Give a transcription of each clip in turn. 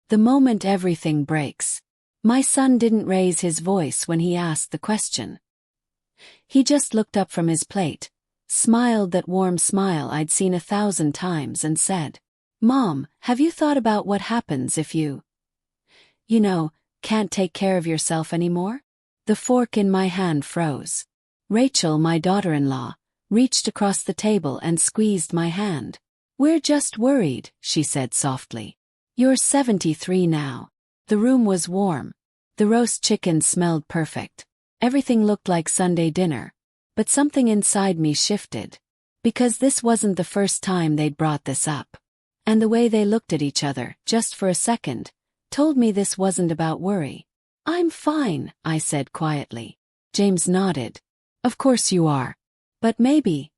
The moment everything breaks. My son didn't raise his voice when he asked the question. He just looked up from his plate, smiled that warm smile I'd seen 1,000 times and said, "Mom, have you thought about what happens if you can't take care of yourself anymore?" The fork in my hand froze. Rachel, my daughter-in-law, reached across the table and squeezed my hand. "We're just worried," she said softly. "You're 73 now." The room was warm. The roast chicken smelled perfect. Everything looked like Sunday dinner. But something inside me shifted. Because this wasn't the first time they'd brought this up. And the way they looked at each other, just for a second, told me this wasn't about worry. "I'm fine," I said quietly. James nodded. "Of course you are. But maybe,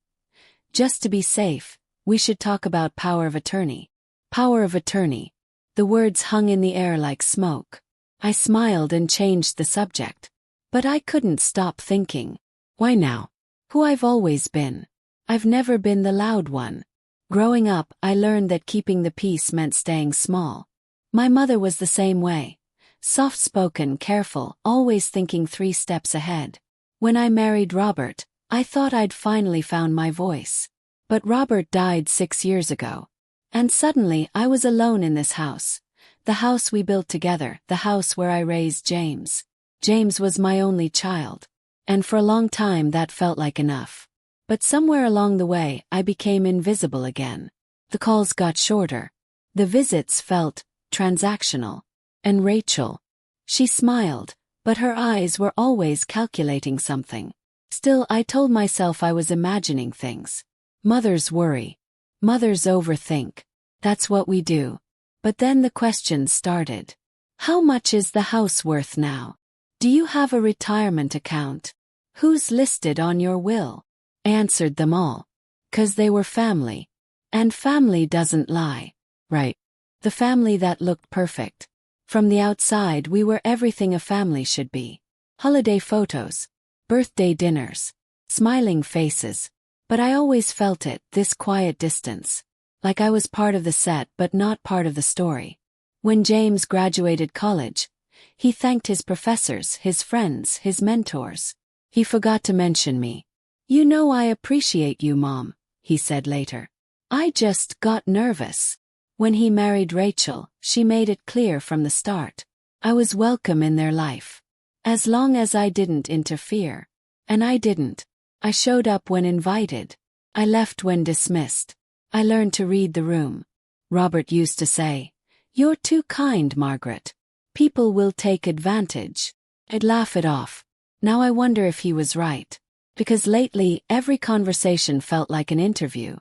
just to be safe, we should talk about power of attorney." Power of attorney. The words hung in the air like smoke. I smiled and changed the subject. But I couldn't stop thinking. Why now? Who I've always been. I've never been the loud one. Growing up, I learned that keeping the peace meant staying small. My mother was the same way. Soft-spoken, careful, always thinking 3 steps ahead. When I married Robert, I thought I'd finally found my voice. But Robert died 6 years ago. And suddenly I was alone in this house. The house we built together, the house where I raised James. James was my only child. And for a long time that felt like enough. But somewhere along the way, I became invisible again. The calls got shorter. The visits felt transactional. And Rachel. She smiled, but her eyes were always calculating something. Still, I told myself I was imagining things. Mothers worry. Mothers overthink. That's what we do. But then the questions started. How much is the house worth now? Do you have a retirement account? Who's listed on your will? I answered them all. 'Cause they were family. And family doesn't lie. Right. The family that looked perfect. From the outside we were everything a family should be. Holiday photos. Birthday dinners. Smiling faces. But I always felt it, this quiet distance. Like I was part of the set but not part of the story. When James graduated college, he thanked his professors, his friends, his mentors. He forgot to mention me. "You know I appreciate you, Mom," he said later. "I just got nervous." When he married Rachel, she made it clear from the start. I was welcome in their life. As long as I didn't interfere. And I didn't. I showed up when invited. I left when dismissed. I learned to read the room. Robert used to say, "You're too kind, Margaret. People will take advantage." I'd laugh it off. Now I wonder if he was right. Because lately, every conversation felt like an interview.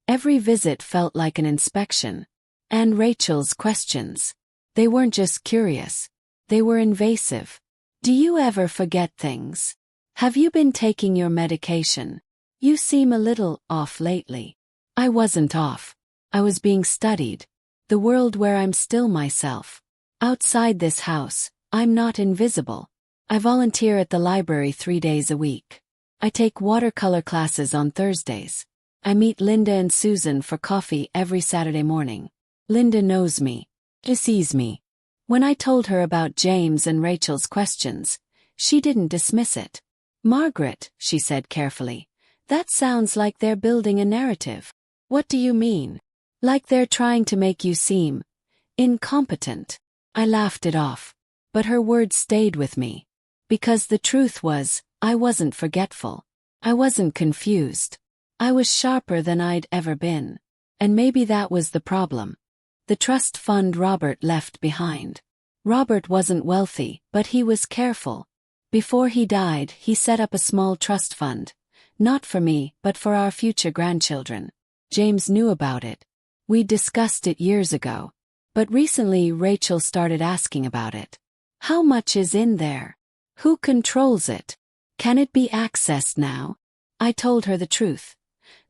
Every visit felt like an inspection. And Rachel's questions. They weren't just curious. They were invasive. "Do you ever forget things? Have you been taking your medication? You seem a little off lately." I wasn't off. I was being studied. The world where I'm still myself. Outside this house, I'm not invisible. I volunteer at the library 3 days a week. I take watercolor classes on Thursdays. I meet Linda and Susan for coffee every Saturday morning. Linda knows me. She sees me. When I told her about James and Rachel's questions, she didn't dismiss it. "Margaret," she said carefully, "that sounds like they're building a narrative." "What do you mean?" "Like they're trying to make you seem incompetent." I laughed it off. But her words stayed with me. Because the truth was, I wasn't forgetful. I wasn't confused. I was sharper than I'd ever been. And maybe that was the problem. The trust fund Robert left behind. Robert wasn't wealthy, but he was careful. Before he died, he set up a small trust fund. Not for me, but for our future grandchildren. James knew about it. We discussed it years ago. But recently Rachel started asking about it. How much is in there? Who controls it? Can it be accessed now? I told her the truth.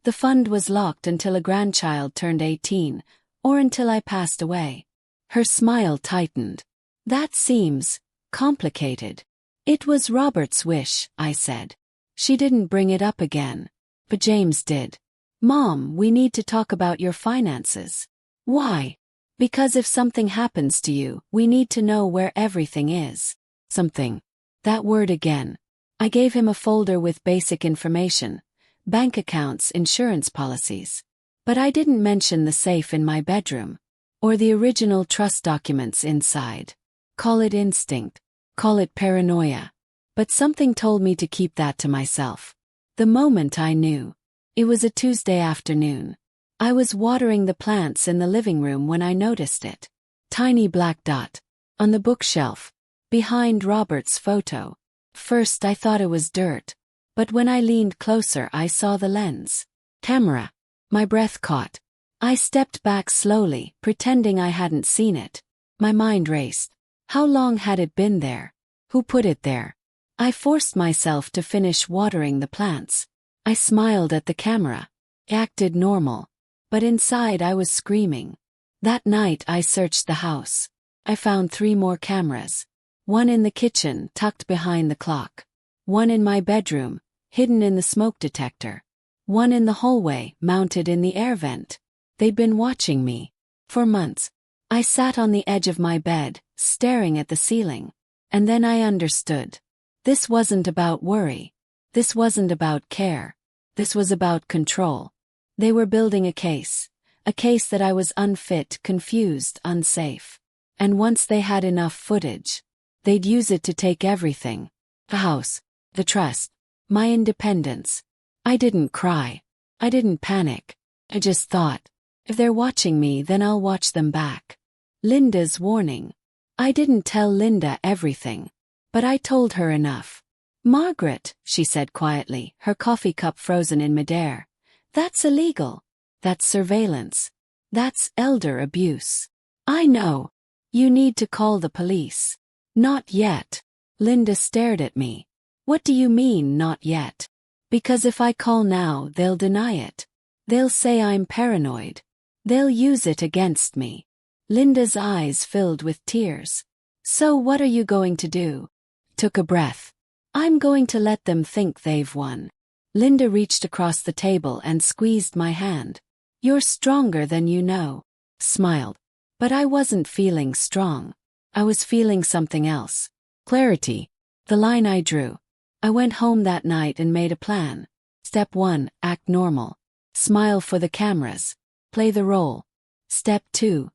The fund was locked until a grandchild turned 18, or until I passed away. Her smile tightened. That seems complicated. It was Robert's wish, I said. She didn't bring it up again. But James did. Mom, we need to talk about your finances. Why? Because if something happens to you, we need to know where everything is. Something. That word again. I gave him a folder with basic information, bank accounts, insurance policies. But I didn't mention the safe in my bedroom, or the original trust documents inside. Call it instinct, call it paranoia. But something told me to keep that to myself. The moment I knew. It was a Tuesday afternoon. I was watering the plants in the living room when I noticed it. Tiny black dot. On the bookshelf. Behind Robert's photo. First I thought it was dirt. But when I leaned closer I saw the lens. Camera. My breath caught. I stepped back slowly, pretending I hadn't seen it. My mind raced. How long had it been there? Who put it there? I forced myself to finish watering the plants. I smiled at the camera. Acted normal. But inside I was screaming. That night I searched the house. I found 3 more cameras. One in the kitchen, tucked behind the clock. One in my bedroom, hidden in the smoke detector. One in the hallway, mounted in the air vent. They'd been watching me. For months. I sat on the edge of my bed, staring at the ceiling. And then I understood. This wasn't about worry. This wasn't about care. This was about control. They were building a case that I was unfit, confused, unsafe. And once they had enough footage, they'd use it to take everything. The house, the trust, my independence. I didn't cry. I didn't panic. I just thought, if they're watching me, then I'll watch them back. Linda's warning. I didn't tell Linda everything, but I told her enough. Margaret, she said quietly, her coffee cup frozen in midair. That's illegal. That's surveillance. That's elder abuse. I know. You need to call the police. Not yet. Linda stared at me. What do you mean, not yet? Because if I call now, they'll deny it. They'll say I'm paranoid. They'll use it against me. Linda's eyes filled with tears. So what are you going to do? Took a breath. I'm going to let them think they've won. Linda reached across the table and squeezed my hand. You're stronger than you know. Smiled. But I wasn't feeling strong. I was feeling something else. Clarity. The line I drew. I went home that night and made a plan. Step 1, act normal. Smile for the cameras. Play the role. Step 2.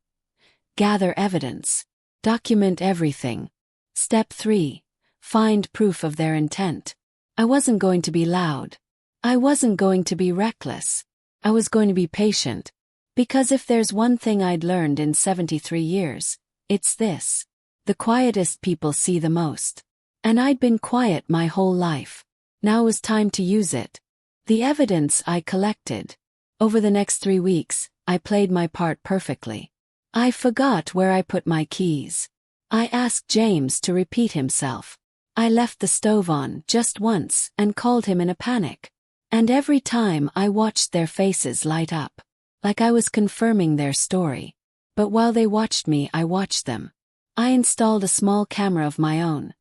Gather evidence. Document everything. Step 3. Find proof of their intent. I wasn't going to be loud. I wasn't going to be reckless. I was going to be patient. Because if there's one thing I'd learned in 73 years, it's this. The quietest people see the most. And I'd been quiet my whole life. Now was time to use it. The evidence I collected. Over the next 3 weeks, I played my part perfectly. I forgot where I put my keys. I asked James to repeat himself. I left the stove on just once and called him in a panic. And every time I watched their faces light up, like I was confirming their story. But while they watched me, I watched them. I installed a small camera of my own.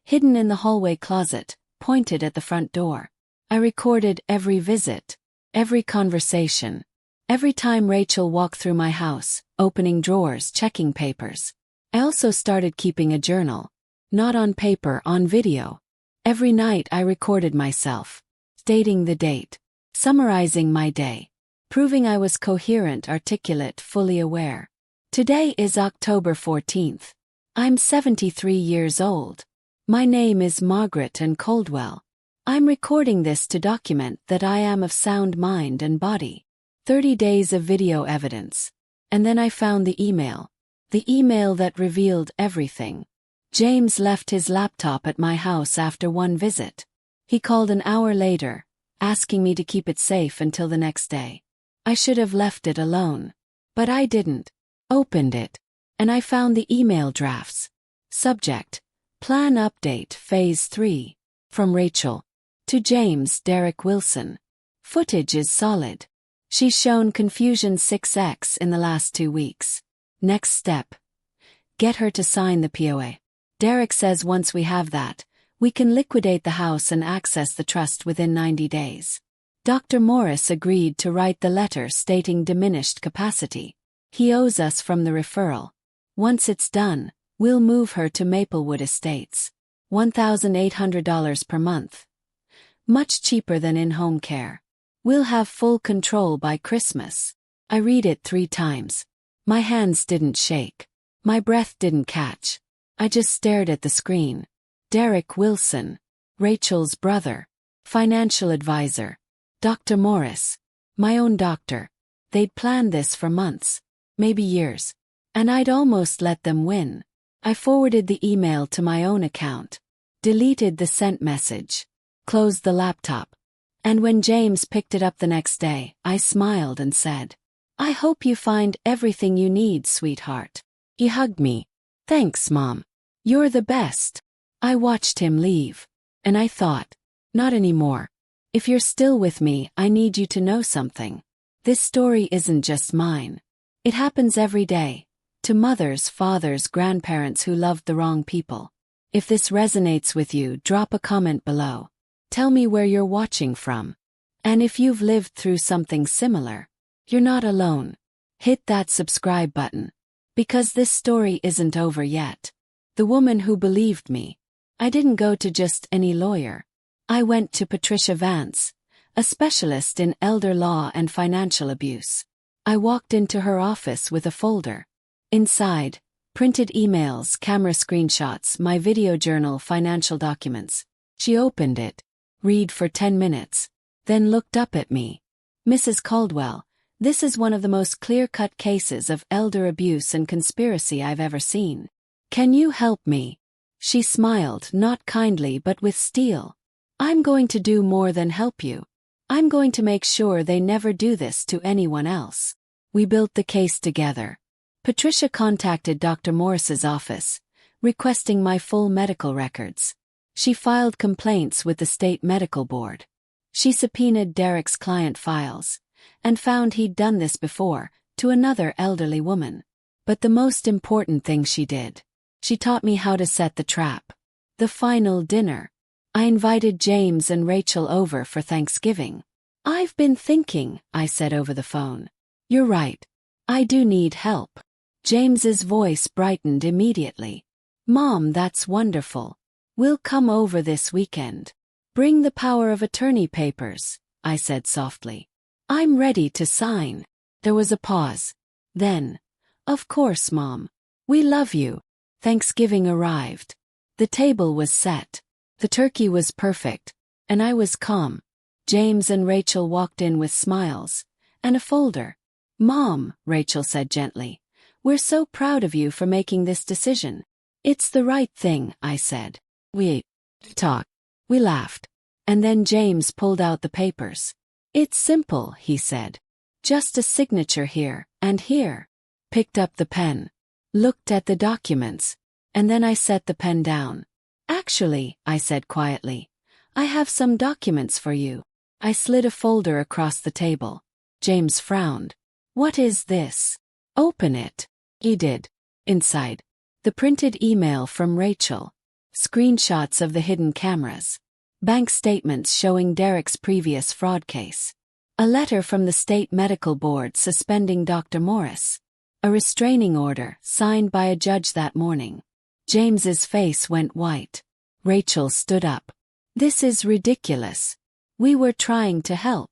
Hidden in the hallway closet, pointed at the front door. I recorded every visit, every conversation, every time Rachel walked through my house, opening drawers, checking papers. I also started keeping a journal. Not on paper, on video. Every night I recorded myself, stating the date, summarizing my day, proving I was coherent, articulate, fully aware. Today is October 14th. I'm 73 years old. My name is Margaret and Coldwell. I'm recording this to document that I am of sound mind and body. 30 days of video evidence. And then I found the email that revealed everything. James left his laptop at my house after one visit. He called an hour later, asking me to keep it safe until the next day. I should have left it alone. But I didn't. Opened it. And I found the email drafts. Subject: Plan Update Phase 3. From Rachel. To James Derek Wilson. Footage is solid. She's shown confusion 6x in the last 2 weeks. Next step. Get her to sign the POA. Derek says once we have that, we can liquidate the house and access the trust within 90 days. Dr. Morris agreed to write the letter stating diminished capacity. He owes us from the referral. Once it's done, we'll move her to Maplewood Estates. $1,800 per month. Much cheaper than in-home care. We'll have full control by Christmas. I read it 3 times. My hands didn't shake. My breath didn't catch. I just stared at the screen. Derek Wilson, Rachel's brother, financial advisor, Dr. Morris, my own doctor. They'd planned this for months, maybe years. And I'd almost let them win. I forwarded the email to my own account, deleted the sent message, closed the laptop. And when James picked it up the next day, I smiled and said, "I hope you find everything you need, sweetheart." He hugged me. "Thanks, Mom. You're the best." I watched him leave. And I thought, not anymore. If you're still with me, I need you to know something. This story isn't just mine. It happens every day. To mothers, fathers, grandparents who loved the wrong people. If this resonates with you, drop a comment below. Tell me where you're watching from. And if you've lived through something similar, you're not alone. Hit that subscribe button. Because this story isn't over yet. The woman who believed me. I didn't go to just any lawyer. I went to Patricia Vance, a specialist in elder law and financial abuse. I walked into her office with a folder. Inside, printed emails, camera screenshots, my video journal, financial documents. She opened it, read for 10 minutes, then looked up at me. "Mrs. Caldwell, this is one of the most clear-cut cases of elder abuse and conspiracy I've ever seen. Can you help me?" She smiled, not kindly but with steel. "I'm going to do more than help you. I'm going to make sure they never do this to anyone else." We built the case together. Patricia contacted Dr. Morris's office, requesting my full medical records. She filed complaints with the state medical board. She subpoenaed Derek's client files, and found he'd done this before, to another elderly woman. But the most important thing she did, she taught me how to set the trap. The final dinner. I invited James and Rachel over for Thanksgiving. "I've been thinking," I said over the phone. "You're right. I do need help." James's voice brightened immediately. "Mom, that's wonderful. We'll come over this weekend. Bring the power of attorney papers," I said softly. "I'm ready to sign." There was a pause. Then, "Of course, Mom. We love you." Thanksgiving arrived. The table was set. The turkey was perfect, and I was calm. James and Rachel walked in with smiles, and a folder. "Mom," Rachel said gently, "we're so proud of you for making this decision." "It's the right thing," I said. We talked. We laughed. And then James pulled out the papers. "It's simple," he said. "Just a signature here, and here." Picked up the pen. Looked at the documents. And then I set the pen down. "Actually," I said quietly, "I have some documents for you." I slid a folder across the table. James frowned. "What is this?" "Open it." He did. Inside, the printed email from Rachel. Screenshots of the hidden cameras. Bank statements showing Derek's previous fraud case. A letter from the state medical board suspending Dr. Morris. A restraining order signed by a judge that morning. James's face went white. Rachel stood up. "This is ridiculous. We were trying to help."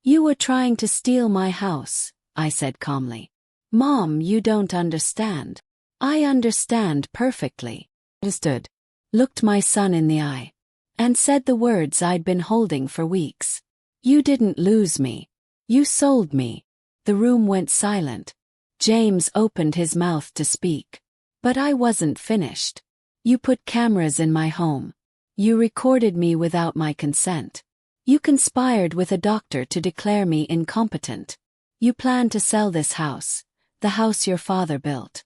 "You were trying to steal my house," I said calmly. "Mom, you don't understand." "I understand perfectly." Understood. Looked my son in the eye. And said the words I'd been holding for weeks. "You didn't lose me. You sold me." The room went silent. James opened his mouth to speak. But I wasn't finished. "You put cameras in my home. You recorded me without my consent. You conspired with a doctor to declare me incompetent. You planned to sell this house, the house your father built.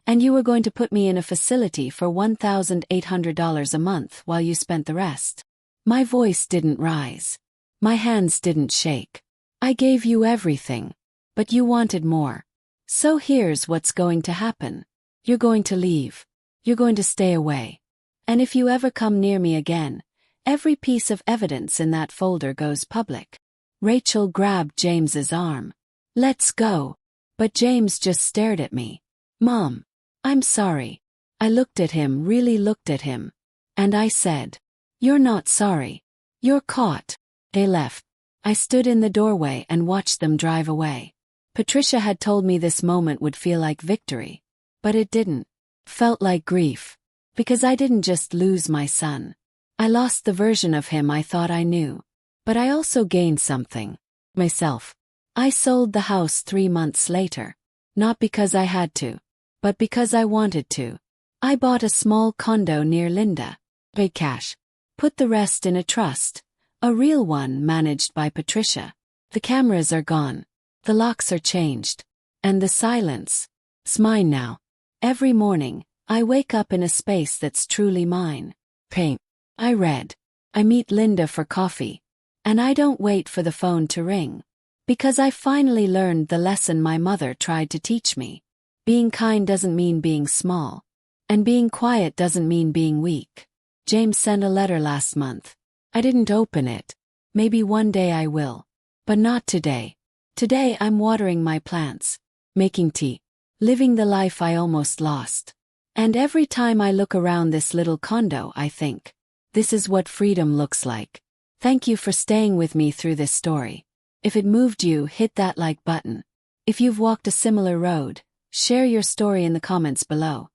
And you were going to put me in a facility for $1,800 a month while you spent the rest." My voice didn't rise. My hands didn't shake. "I gave you everything. But you wanted more. So here's what's going to happen. You're going to leave. You're going to stay away. And if you ever come near me again, every piece of evidence in that folder goes public." Rachel grabbed James's arm. "Let's go." But James just stared at me. Mom, I'm sorry. I looked at him, really looked at him. And I said, you're not sorry. You're caught. They left. I stood in the doorway and watched them drive away. Patricia had told me this moment would feel like victory. But it didn't. Felt like grief. Because I didn't just lose my son. I lost the version of him I thought I knew. But I also gained something. Myself. I sold the house 3 months later. Not because I had to. But because I wanted to. I bought a small condo near Linda. Paid cash. Put the rest in a trust. A real one managed by Patricia. The cameras are gone. The locks are changed. And the silence. It's mine now. Every morning, I wake up in a space that's truly mine. Paint. I read. I meet Linda for coffee. And I don't wait for the phone to ring. Because I finally learned the lesson my mother tried to teach me. Being kind doesn't mean being small. And being quiet doesn't mean being weak. James sent a letter last month. I didn't open it. Maybe one day I will. But not today. Today I'm watering my plants. Making tea. Living the life I almost lost. And every time I look around this little condo I think, this is what freedom looks like. Thank you for staying with me through this story. If it moved you, hit that like button. If you've walked a similar road, share your story in the comments below.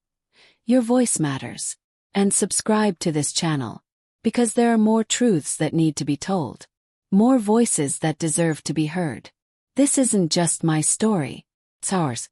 Your voice matters. And subscribe to this channel. Because there are more truths that need to be told. More voices that deserve to be heard. This isn't just my story. It's ours.